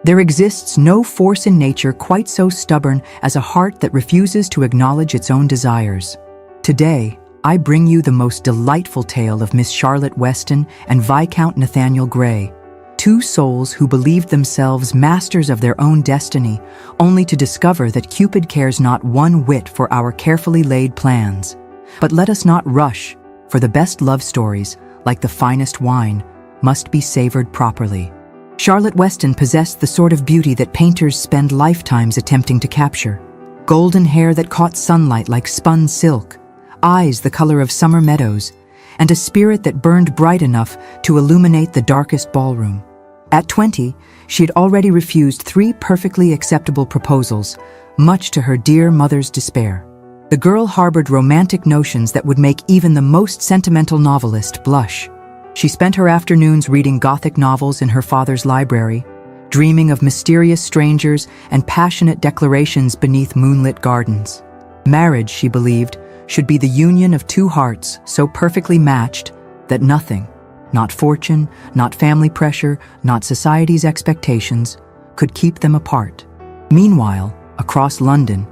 There exists no force in nature quite so stubborn as a heart that refuses to acknowledge its own desires. Today, I bring you the most delightful tale of Miss Charlotte Weston and Viscount Nathaniel Gray, two souls who believed themselves masters of their own destiny, only to discover that Cupid cares not one whit for our carefully laid plans. But let us not rush, for the best love stories, like the finest wine, must be savored properly. Charlotte Weston possessed the sort of beauty that painters spend lifetimes attempting to capture. Golden hair that caught sunlight like spun silk, eyes the color of summer meadows, and a spirit that burned bright enough to illuminate the darkest ballroom. At 20, she had already refused 3 perfectly acceptable proposals, much to her dear mother's despair. The girl harbored romantic notions that would make even the most sentimental novelist blush. She spent her afternoons reading Gothic novels in her father's library, dreaming of mysterious strangers and passionate declarations beneath moonlit gardens. Marriage, she believed, should be the union of 2 hearts so perfectly matched that nothing, not fortune, not family pressure, not society's expectations, could keep them apart. Meanwhile, across London,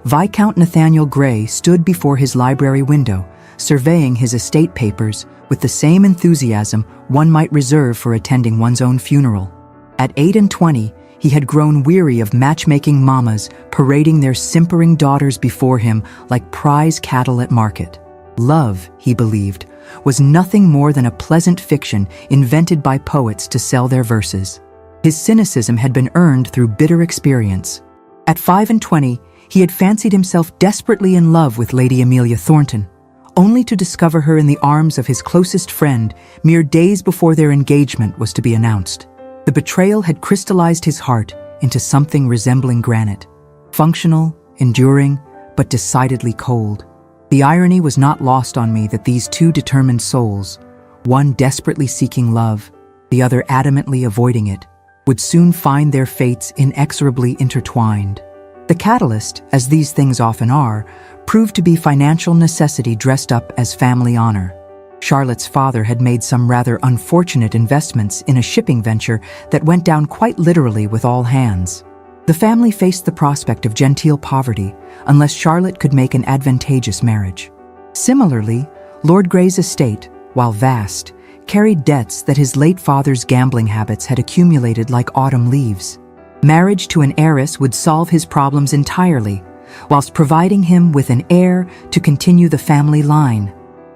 Viscount Nathaniel Gray stood before his library window, surveying his estate papers with the same enthusiasm one might reserve for attending one's own funeral. At 8 and 20, he had grown weary of matchmaking mamas parading their simpering daughters before him like prize cattle at market. Love, he believed, was nothing more than a pleasant fiction invented by poets to sell their verses. His cynicism had been earned through bitter experience. At 5 and 20, he had fancied himself desperately in love with Lady Amelia Thornton, only to discover her in the arms of his closest friend mere days before their engagement was to be announced. The betrayal had crystallized his heart into something resembling granite, functional, enduring, but decidedly cold. The irony was not lost on me that these 2 determined souls, one desperately seeking love, the other adamantly avoiding it, would soon find their fates inexorably intertwined. The catalyst, as these things often are, proved to be financial necessity dressed up as family honor. Charlotte's father had made some rather unfortunate investments in a shipping venture that went down quite literally with all hands. The family faced the prospect of genteel poverty unless Charlotte could make an advantageous marriage. Similarly, Lord Gray's estate, while vast, carried debts that his late father's gambling habits had accumulated like autumn leaves. Marriage to an heiress would solve his problems entirely, whilst providing him with an heir to continue the family line,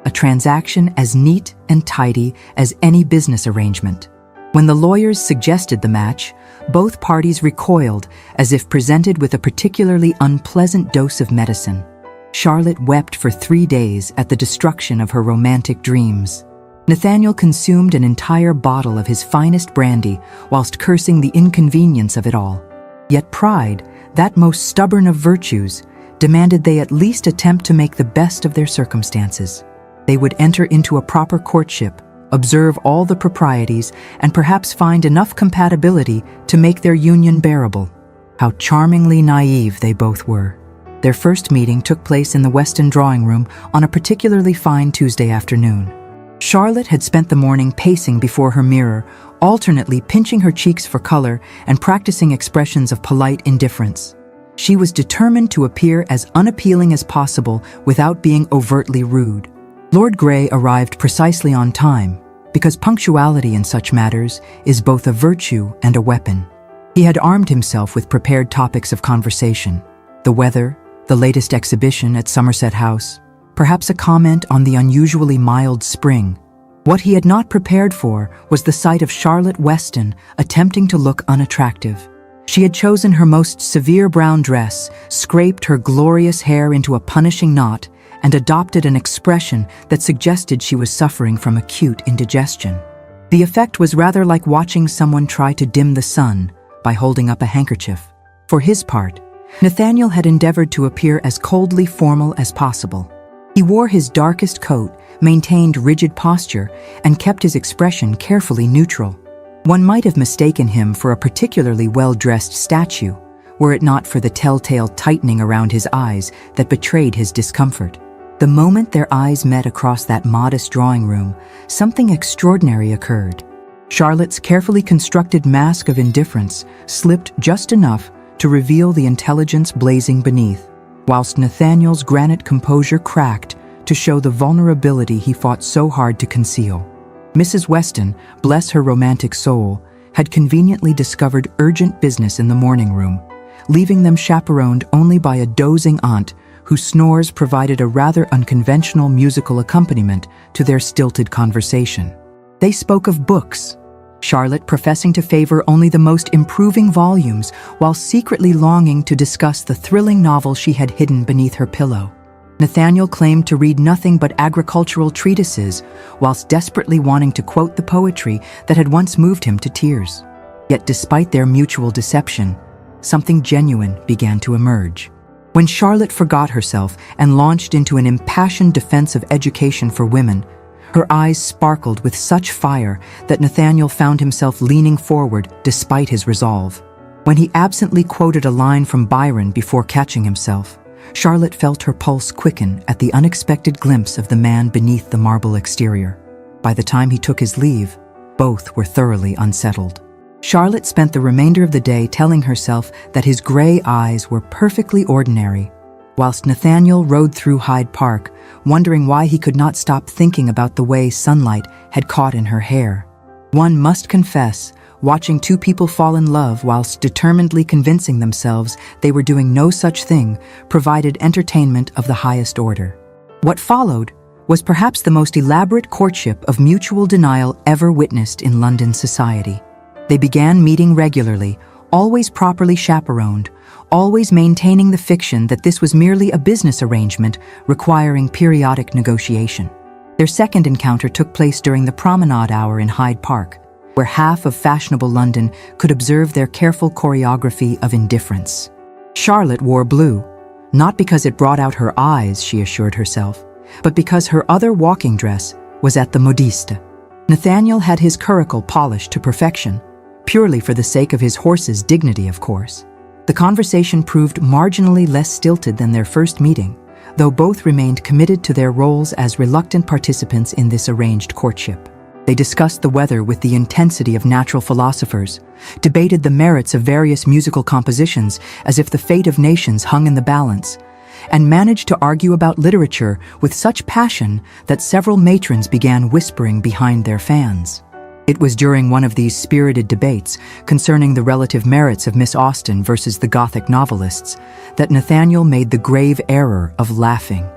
a transaction as neat and tidy as any business arrangement. When the lawyers suggested the match, both parties recoiled as if presented with a particularly unpleasant dose of medicine. Charlotte wept for 3 days at the destruction of her romantic dreams. Nathaniel consumed an entire bottle of his finest brandy whilst cursing the inconvenience of it all. Yet pride, that most stubborn of virtues, demanded they at least attempt to make the best of their circumstances. They would enter into a proper courtship, observe all the proprieties, and perhaps find enough compatibility to make their union bearable. How charmingly naive they both were. Their first meeting took place in the Weston drawing room on a particularly fine Tuesday afternoon. Charlotte had spent the morning pacing before her mirror, alternately pinching her cheeks for color and practicing expressions of polite indifference. She was determined to appear as unappealing as possible without being overtly rude. Lord Gray arrived precisely on time, because punctuality in such matters is both a virtue and a weapon. He had armed himself with prepared topics of conversation: the weather, the latest exhibition at Somerset House, perhaps a comment on the unusually mild spring. What he had not prepared for was the sight of Charlotte Weston attempting to look unattractive. She had chosen her most severe brown dress, scraped her glorious hair into a punishing knot, and adopted an expression that suggested she was suffering from acute indigestion. The effect was rather like watching someone try to dim the sun by holding up a handkerchief. For his part, Nathaniel had endeavored to appear as coldly formal as possible. He wore his darkest coat, maintained rigid posture, and kept his expression carefully neutral. One might have mistaken him for a particularly well-dressed statue, were it not for the telltale tightening around his eyes that betrayed his discomfort. The moment their eyes met across that modest drawing room, something extraordinary occurred. Charlotte's carefully constructed mask of indifference slipped just enough to reveal the intelligence blazing beneath, whilst Nathaniel's granite composure cracked to show the vulnerability he fought so hard to conceal. Mrs. Weston, bless her romantic soul, had conveniently discovered urgent business in the morning room, leaving them chaperoned only by a dozing aunt whose snores provided a rather unconventional musical accompaniment to their stilted conversation. They spoke of books, Charlotte professing to favor only the most improving volumes while secretly longing to discuss the thrilling novel she had hidden beneath her pillow. Nathaniel claimed to read nothing but agricultural treatises, whilst desperately wanting to quote the poetry that had once moved him to tears. Yet despite their mutual deception, something genuine began to emerge. When Charlotte forgot herself and launched into an impassioned defense of education for women, her eyes sparkled with such fire that Nathaniel found himself leaning forward despite his resolve. When he absently quoted a line from Byron before catching himself, Charlotte felt her pulse quicken at the unexpected glimpse of the man beneath the marble exterior. By the time he took his leave, both were thoroughly unsettled. Charlotte spent the remainder of the day telling herself that his gray eyes were perfectly ordinary, whilst Nathaniel rode through Hyde Park, wondering why he could not stop thinking about the way sunlight had caught in her hair. One must confess, watching two people fall in love whilst determinedly convincing themselves they were doing no such thing provided entertainment of the highest order. What followed was perhaps the most elaborate courtship of mutual denial ever witnessed in London society. They began meeting regularly, always properly chaperoned, always maintaining the fiction that this was merely a business arrangement requiring periodic negotiation. Their second encounter took place during the promenade hour in Hyde Park, where half of fashionable London could observe their careful choreography of indifference. Charlotte wore blue, not because it brought out her eyes, she assured herself, but because her other walking dress was at the modiste. Nathaniel had his curricle polished to perfection, purely for the sake of his horse's dignity, of course. The conversation proved marginally less stilted than their first meeting, though both remained committed to their roles as reluctant participants in this arranged courtship. They discussed the weather with the intensity of natural philosophers, debated the merits of various musical compositions as if the fate of nations hung in the balance, and managed to argue about literature with such passion that several matrons began whispering behind their fans. It was during one of these spirited debates concerning the relative merits of Miss Austen versus the Gothic novelists that Nathaniel made the grave error of laughing.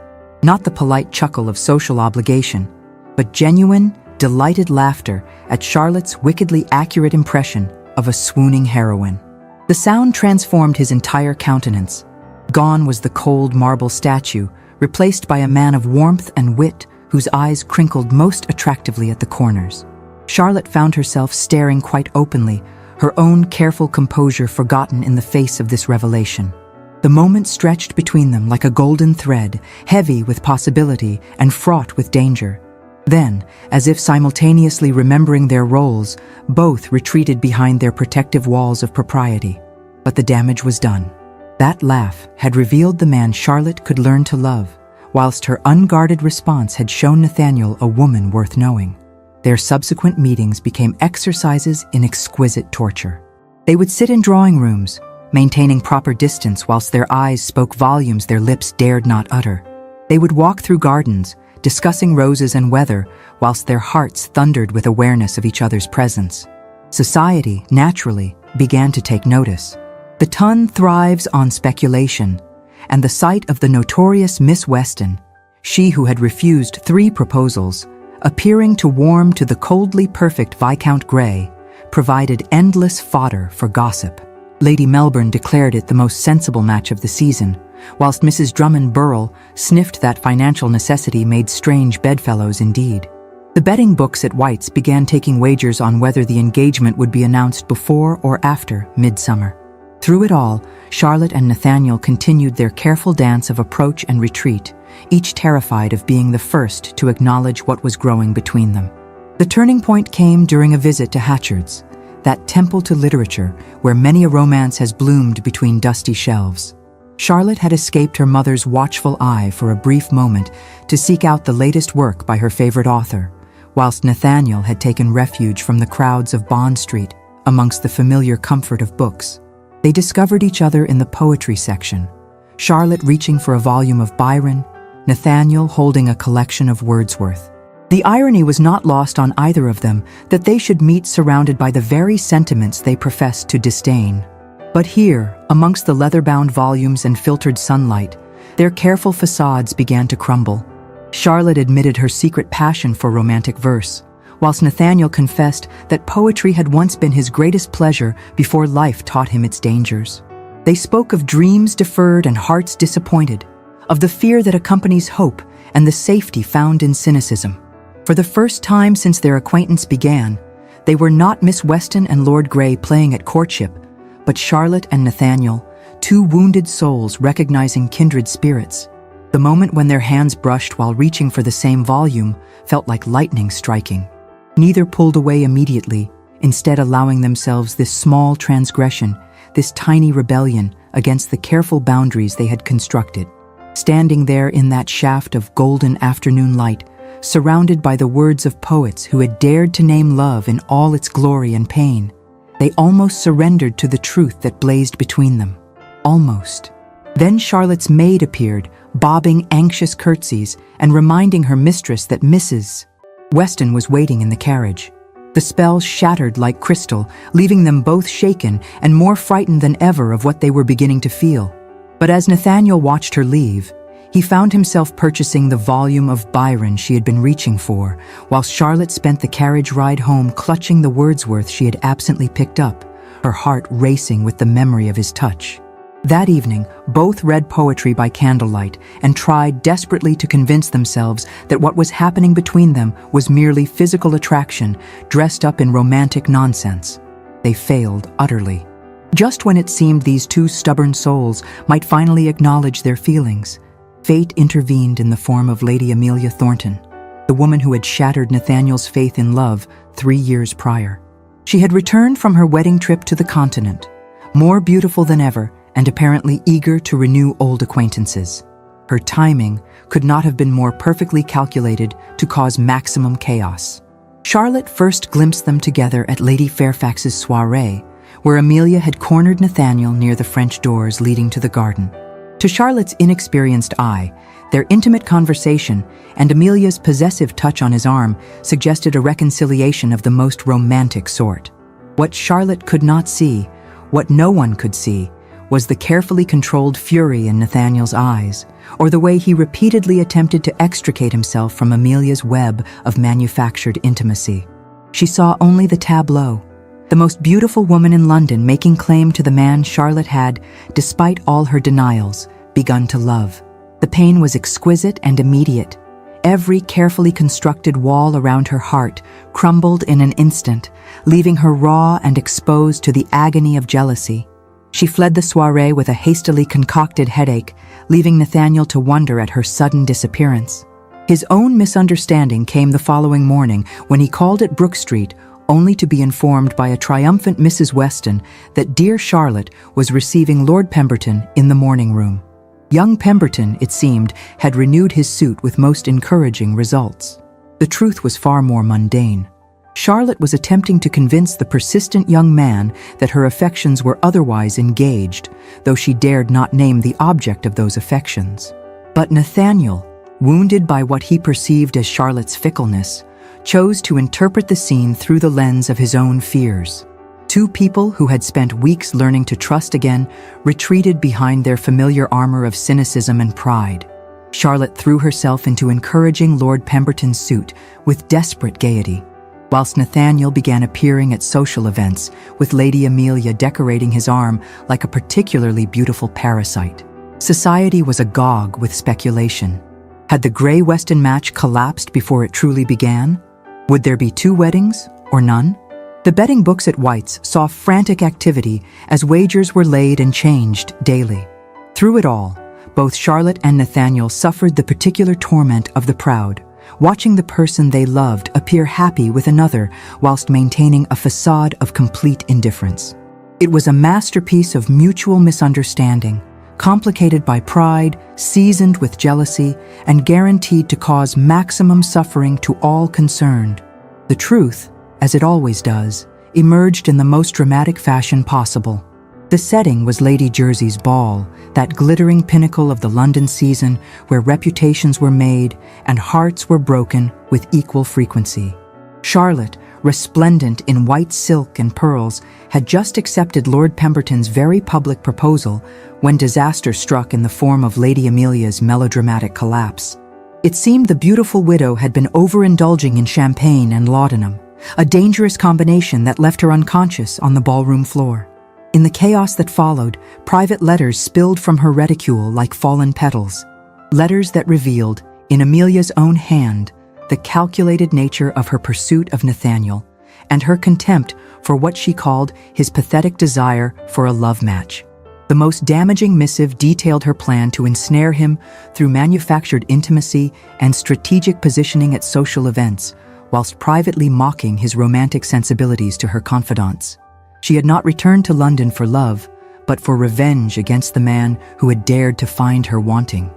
Not the polite chuckle of social obligation, but genuine, delighted laughter at Charlotte's wickedly accurate impression of a swooning heroine. The sound transformed his entire countenance. Gone was the cold marble statue, replaced by a man of warmth and wit whose eyes crinkled most attractively at the corners. Charlotte found herself staring quite openly, her own careful composure forgotten in the face of this revelation. The moment stretched between them like a golden thread, heavy with possibility and fraught with danger. Then, as if simultaneously remembering their roles, both retreated behind their protective walls of propriety. But the damage was done. That laugh had revealed the man Charlotte could learn to love, whilst her unguarded response had shown Nathaniel a woman worth knowing. Their subsequent meetings became exercises in exquisite torture. They would sit in drawing rooms, maintaining proper distance whilst their eyes spoke volumes their lips dared not utter. They would walk through gardens, discussing roses and weather, whilst their hearts thundered with awareness of each other's presence. Society, naturally, began to take notice. The ton thrives on speculation, and the sight of the notorious Miss Weston, she who had refused 3 proposals, appearing to warm to the coldly perfect Viscount Grey, provided endless fodder for gossip. Lady Melbourne declared it the most sensible match of the season, whilst Mrs. Drummond Burrell sniffed that financial necessity made strange bedfellows indeed. The betting books at White's began taking wagers on whether the engagement would be announced before or after midsummer. Through it all, Charlotte and Nathaniel continued their careful dance of approach and retreat, each terrified of being the first to acknowledge what was growing between them. The turning point came during a visit to Hatchard's, that temple to literature where many a romance has bloomed between dusty shelves. Charlotte had escaped her mother's watchful eye for a brief moment to seek out the latest work by her favorite author, whilst Nathaniel had taken refuge from the crowds of Bond Street amongst the familiar comfort of books. They discovered each other in the poetry section, Charlotte reaching for a volume of Byron, Nathaniel holding a collection of Wordsworth. The irony was not lost on either of them that they should meet surrounded by the very sentiments they professed to disdain. But here, amongst the leather-bound volumes and filtered sunlight, their careful facades began to crumble. Charlotte admitted her secret passion for romantic verse, whilst Nathaniel confessed that poetry had once been his greatest pleasure before life taught him its dangers. They spoke of dreams deferred and hearts disappointed, of the fear that accompanies hope and the safety found in cynicism. For the first time since their acquaintance began, they were not Miss Weston and Lord Grey playing at courtship, but Charlotte and Nathaniel, two wounded souls recognizing kindred spirits. The moment when their hands brushed while reaching for the same volume felt like lightning striking. Neither pulled away immediately, instead allowing themselves this small transgression, this tiny rebellion against the careful boundaries they had constructed. Standing there in that shaft of golden afternoon light, surrounded by the words of poets who had dared to name love in all its glory and pain, they almost surrendered to the truth that blazed between them. Almost. Then Charlotte's maid appeared, bobbing anxious curtsies and reminding her mistress that Mrs. Weston was waiting in the carriage. The spell shattered like crystal, leaving them both shaken and more frightened than ever of what they were beginning to feel. But as Nathaniel watched her leave, he found himself purchasing the volume of Byron she had been reaching for, while Charlotte spent the carriage ride home clutching the Wordsworth she had absently picked up, her heart racing with the memory of his touch. That evening, both read poetry by candlelight and tried desperately to convince themselves that what was happening between them was merely physical attraction dressed up in romantic nonsense. They failed utterly. Just when it seemed these two stubborn souls might finally acknowledge their feelings, fate intervened in the form of Lady Amelia Thornton, the woman who had shattered Nathaniel's faith in love 3 years prior. She had returned from her wedding trip to the continent, more beautiful than ever and apparently eager to renew old acquaintances. Her timing could not have been more perfectly calculated to cause maximum chaos. Charlotte first glimpsed them together at Lady Fairfax's soirée, where Amelia had cornered Nathaniel near the French doors leading to the garden. To Charlotte's inexperienced eye, their intimate conversation and Amelia's possessive touch on his arm suggested a reconciliation of the most romantic sort. What Charlotte could not see, what no one could see, was the carefully controlled fury in Nathaniel's eyes, or the way he repeatedly attempted to extricate himself from Amelia's web of manufactured intimacy. She saw only the tableau, the most beautiful woman in London making claim to the man Charlotte had, despite all her denials, begun to love. The pain was exquisite and immediate. Every carefully constructed wall around her heart crumbled in an instant, leaving her raw and exposed to the agony of jealousy. She fled the soirée with a hastily concocted headache, leaving Nathaniel to wonder at her sudden disappearance. His own misunderstanding came the following morning when he called at Brook Street, only to be informed by a triumphant Mrs. Weston that dear Charlotte was receiving Lord Pemberton in the morning room. Young Pemberton, it seemed, had renewed his suit with most encouraging results. The truth was far more mundane. Charlotte was attempting to convince the persistent young man that her affections were otherwise engaged, though she dared not name the object of those affections. But Nathaniel, wounded by what he perceived as Charlotte's fickleness, chose to interpret the scene through the lens of his own fears. Two people who had spent weeks learning to trust again retreated behind their familiar armor of cynicism and pride. Charlotte threw herself into encouraging Lord Pemberton's suit with desperate gaiety, whilst Nathaniel began appearing at social events, with Lady Amelia decorating his arm like a particularly beautiful parasite. Society was agog with speculation. Had the Grey Weston match collapsed before it truly began? Would there be 2 weddings, or none? The betting books at White's saw frantic activity as wagers were laid and changed daily. Through it all, both Charlotte and Nathaniel suffered the particular torment of the proud, watching the person they loved appear happy with another whilst maintaining a facade of complete indifference. It was a masterpiece of mutual misunderstanding, complicated by pride, seasoned with jealousy, and guaranteed to cause maximum suffering to all concerned. The truth, as it always does, emerged in the most dramatic fashion possible. The setting was Lady Jersey's ball, that glittering pinnacle of the London season where reputations were made and hearts were broken with equal frequency. Charlotte, resplendent in white silk and pearls, had just accepted Lord Pemberton's very public proposal when disaster struck in the form of Lady Amelia's melodramatic collapse. It seemed the beautiful widow had been overindulging in champagne and laudanum, a dangerous combination that left her unconscious on the ballroom floor. In the chaos that followed, private letters spilled from her reticule like fallen petals. Letters that revealed, in Amelia's own hand, the calculated nature of her pursuit of Nathaniel and her contempt for what she called his pathetic desire for a love match. The most damaging missive detailed her plan to ensnare him through manufactured intimacy and strategic positioning at social events, whilst privately mocking his romantic sensibilities to her confidants. She had not returned to London for love, but for revenge against the man who had dared to find her wanting.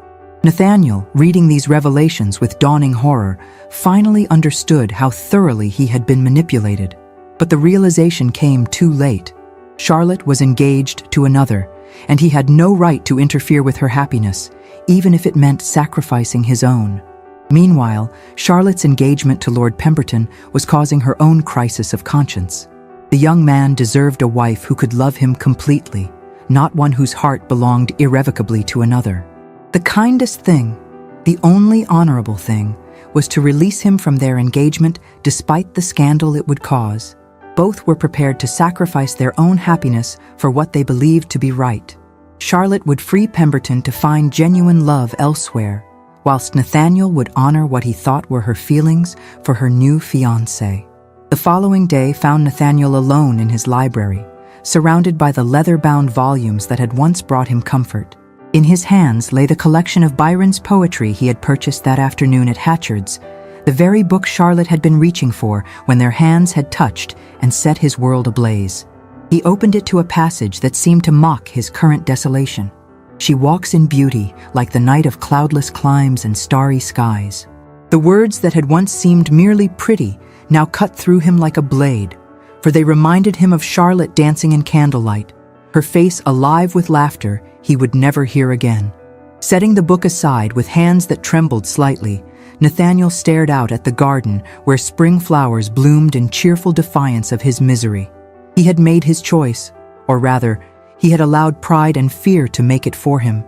Nathaniel, reading these revelations with dawning horror, finally understood how thoroughly he had been manipulated. But the realization came too late. Charlotte was engaged to another, and he had no right to interfere with her happiness, even if it meant sacrificing his own. Meanwhile, Charlotte's engagement to Lord Pemberton was causing her own crisis of conscience. The young man deserved a wife who could love him completely, not one whose heart belonged irrevocably to another. The kindest thing, the only honorable thing, was to release him from their engagement despite the scandal it would cause. Both were prepared to sacrifice their own happiness for what they believed to be right. Charlotte would free Pemberton to find genuine love elsewhere, whilst Nathaniel would honor what he thought were her feelings for her new fiancé. The following day found Nathaniel alone in his library, surrounded by the leather-bound volumes that had once brought him comfort. In his hands lay the collection of Byron's poetry he had purchased that afternoon at Hatchard's, the very book Charlotte had been reaching for when their hands had touched and set his world ablaze. He opened it to a passage that seemed to mock his current desolation. She walks in beauty like the night of cloudless climes and starry skies. The words that had once seemed merely pretty now cut through him like a blade, for they reminded him of Charlotte dancing in candlelight, her face alive with laughter he would never hear again. Setting the book aside with hands that trembled slightly, Nathaniel stared out at the garden where spring flowers bloomed in cheerful defiance of his misery. He had made his choice, or rather, he had allowed pride and fear to make it for him.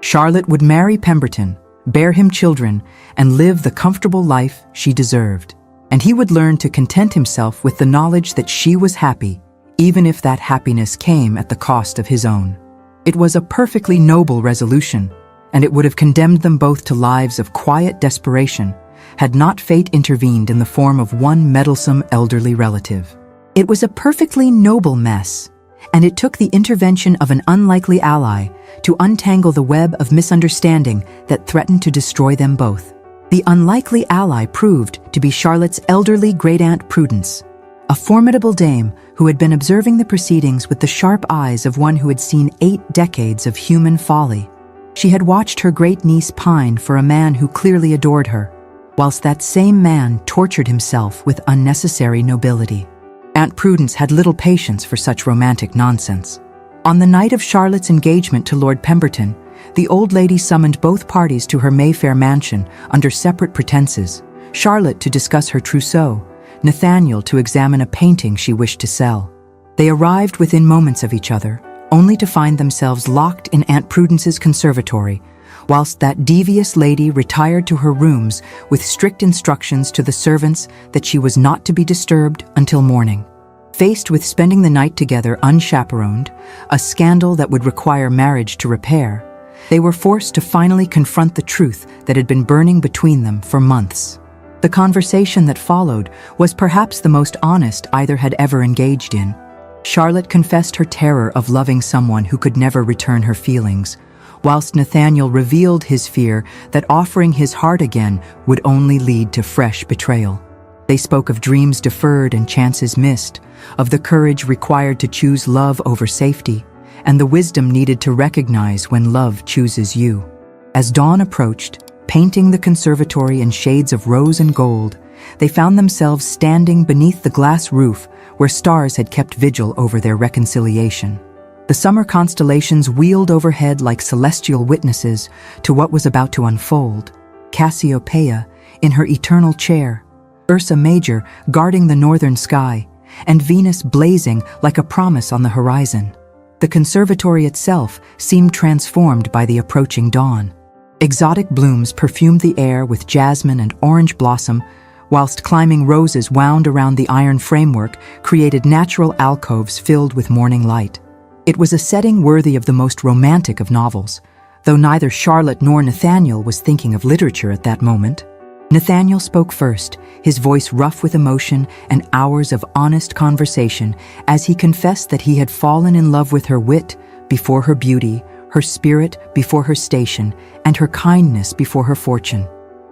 Charlotte would marry Pemberton, bear him children, and live the comfortable life she deserved. And he would learn to content himself with the knowledge that she was happy, even if that happiness came at the cost of his own. It was a perfectly noble resolution, and it would have condemned them both to lives of quiet desperation, had not fate intervened in the form of one meddlesome elderly relative. It was a perfectly noble mess, and it took the intervention of an unlikely ally to untangle the web of misunderstanding that threatened to destroy them both. The unlikely ally proved to be Charlotte's elderly great-aunt Prudence, a formidable dame who had been observing the proceedings with the sharp eyes of one who had seen 8 decades of human folly. She had watched her great-niece pine for a man who clearly adored her, whilst that same man tortured himself with unnecessary nobility. Aunt Prudence had little patience for such romantic nonsense. On the night of Charlotte's engagement to Lord Pemberton, the old lady summoned both parties to her Mayfair mansion under separate pretenses, Charlotte to discuss her trousseau, Nathaniel to examine a painting she wished to sell. They arrived within moments of each other, only to find themselves locked in Aunt Prudence's conservatory, whilst that devious lady retired to her rooms with strict instructions to the servants that she was not to be disturbed until morning. Faced with spending the night together unchaperoned, a scandal that would require marriage to repair, they were forced to finally confront the truth that had been burning between them for months. The conversation that followed was perhaps the most honest either had ever engaged in. Charlotte confessed her terror of loving someone who could never return her feelings, whilst Nathaniel revealed his fear that offering his heart again would only lead to fresh betrayal. They spoke of dreams deferred and chances missed, of the courage required to choose love over safety, and the wisdom needed to recognize when love chooses you. As dawn approached, painting the conservatory in shades of rose and gold, they found themselves standing beneath the glass roof where stars had kept vigil over their reconciliation. The summer constellations wheeled overhead like celestial witnesses to what was about to unfold. Cassiopeia, in her eternal chair, Ursa Major guarding the northern sky, and Venus blazing like a promise on the horizon. The conservatory itself seemed transformed by the approaching dawn. Exotic blooms perfumed the air with jasmine and orange blossom, whilst climbing roses wound around the iron framework created natural alcoves filled with morning light. It was a setting worthy of the most romantic of novels, though neither Charlotte nor Nathaniel was thinking of literature at that moment. Nathaniel spoke first, his voice rough with emotion and hours of honest conversation, as he confessed that he had fallen in love with her wit before her beauty, her spirit before her station, and her kindness before her fortune.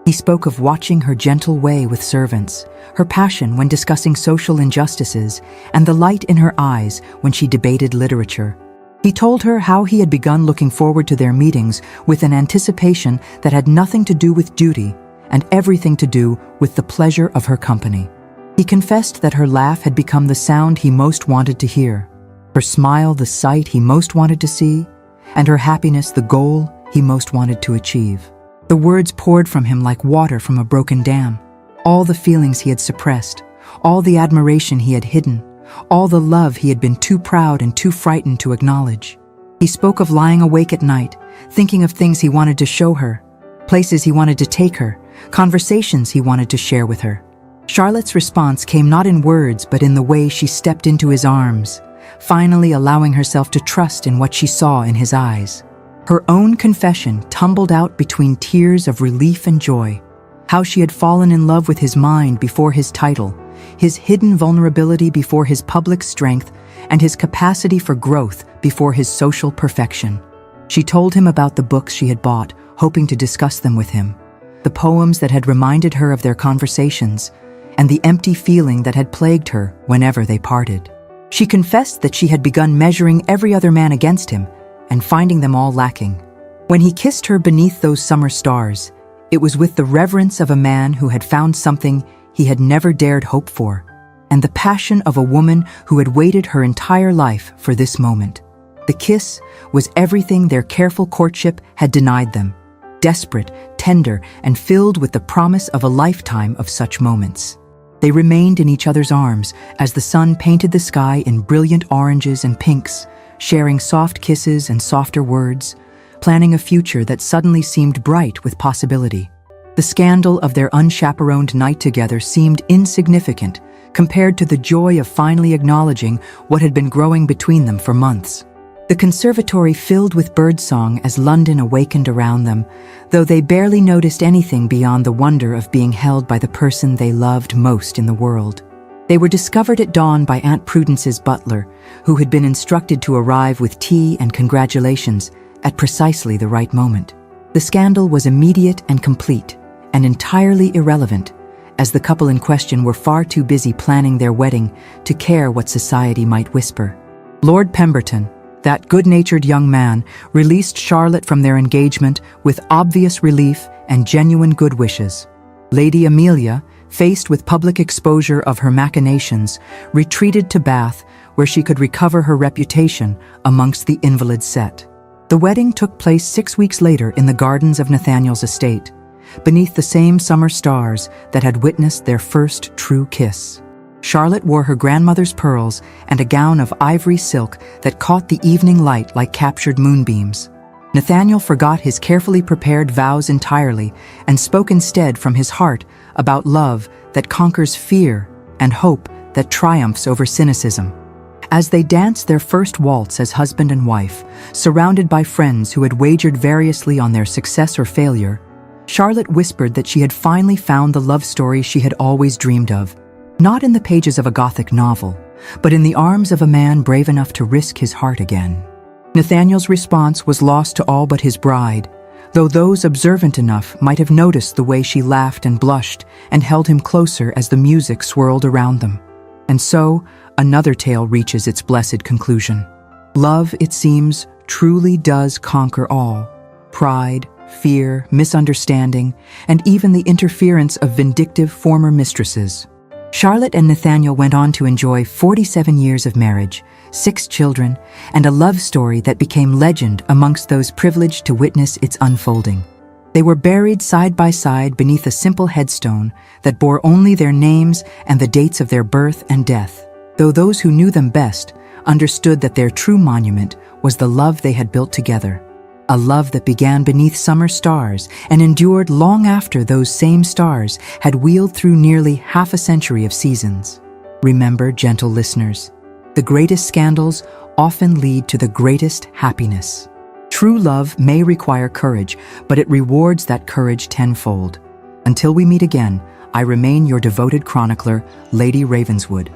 He spoke of watching her gentle way with servants, her passion when discussing social injustices, and the light in her eyes when she debated literature. He told her how he had begun looking forward to their meetings with an anticipation that had nothing to do with duty and everything to do with the pleasure of her company. He confessed that her laugh had become the sound he most wanted to hear, her smile the sight he most wanted to see, and her happiness the goal he most wanted to achieve. The words poured from him like water from a broken dam. All the feelings he had suppressed, all the admiration he had hidden, all the love he had been too proud and too frightened to acknowledge. He spoke of lying awake at night, thinking of things he wanted to show her, places he wanted to take her, conversations he wanted to share with her. Charlotte's response came not in words but in the way she stepped into his arms, finally allowing herself to trust in what she saw in his eyes. Her own confession tumbled out between tears of relief and joy. How she had fallen in love with his mind before his title, his hidden vulnerability before his public strength, and his capacity for growth before his social perfection. She told him about the books she had bought, hoping to discuss them with him, the poems that had reminded her of their conversations, and the empty feeling that had plagued her whenever they parted. She confessed that she had begun measuring every other man against him, and finding them all lacking. When he kissed her beneath those summer stars, it was with the reverence of a man who had found something he had never dared hope for, and the passion of a woman who had waited her entire life for this moment. The kiss was everything their careful courtship had denied them, desperate, tender, and filled with the promise of a lifetime of such moments. They remained in each other's arms as the sun painted the sky in brilliant oranges and pinks, sharing soft kisses and softer words, planning a future that suddenly seemed bright with possibility. The scandal of their unchaperoned night together seemed insignificant compared to the joy of finally acknowledging what had been growing between them for months. The conservatory filled with birdsong as London awakened around them, though they barely noticed anything beyond the wonder of being held by the person they loved most in the world. They were discovered at dawn by Aunt Prudence's butler, who had been instructed to arrive with tea and congratulations at precisely the right moment. The scandal was immediate and complete, and entirely irrelevant, as the couple in question were far too busy planning their wedding to care what society might whisper. Lord Pemberton, that good-natured young man, released Charlotte from their engagement with obvious relief and genuine good wishes. Lady Amelia, faced with public exposure of her machinations, retreated to Bath, where she could recover her reputation amongst the invalid set. The wedding took place 6 weeks later in the gardens of Nathaniel's estate, beneath the same summer stars that had witnessed their first true kiss. Charlotte wore her grandmother's pearls and a gown of ivory silk that caught the evening light like captured moonbeams. Nathaniel forgot his carefully prepared vows entirely and spoke instead from his heart about love that conquers fear and hope that triumphs over cynicism. As they danced their first waltz as husband and wife, surrounded by friends who had wagered variously on their success or failure, Charlotte whispered that she had finally found the love story she had always dreamed of, not in the pages of a Gothic novel, but in the arms of a man brave enough to risk his heart again. Nathaniel's response was lost to all but his bride, though those observant enough might have noticed the way she laughed and blushed and held him closer as the music swirled around them. And so, another tale reaches its blessed conclusion. Love, it seems, truly does conquer all. Pride, fear, misunderstanding, and even the interference of vindictive former mistresses. Charlotte and Nathaniel went on to enjoy 47 years of marriage, 6 children, and a love story that became legend amongst those privileged to witness its unfolding. They were buried side by side beneath a simple headstone that bore only their names and the dates of their birth and death, though those who knew them best understood that their true monument was the love they had built together. A love that began beneath summer stars and endured long after those same stars had wheeled through nearly half a century of seasons. Remember, gentle listeners, the greatest scandals often lead to the greatest happiness. True love may require courage, but it rewards that courage tenfold. Until we meet again, I remain your devoted chronicler, Lady Ravenswood.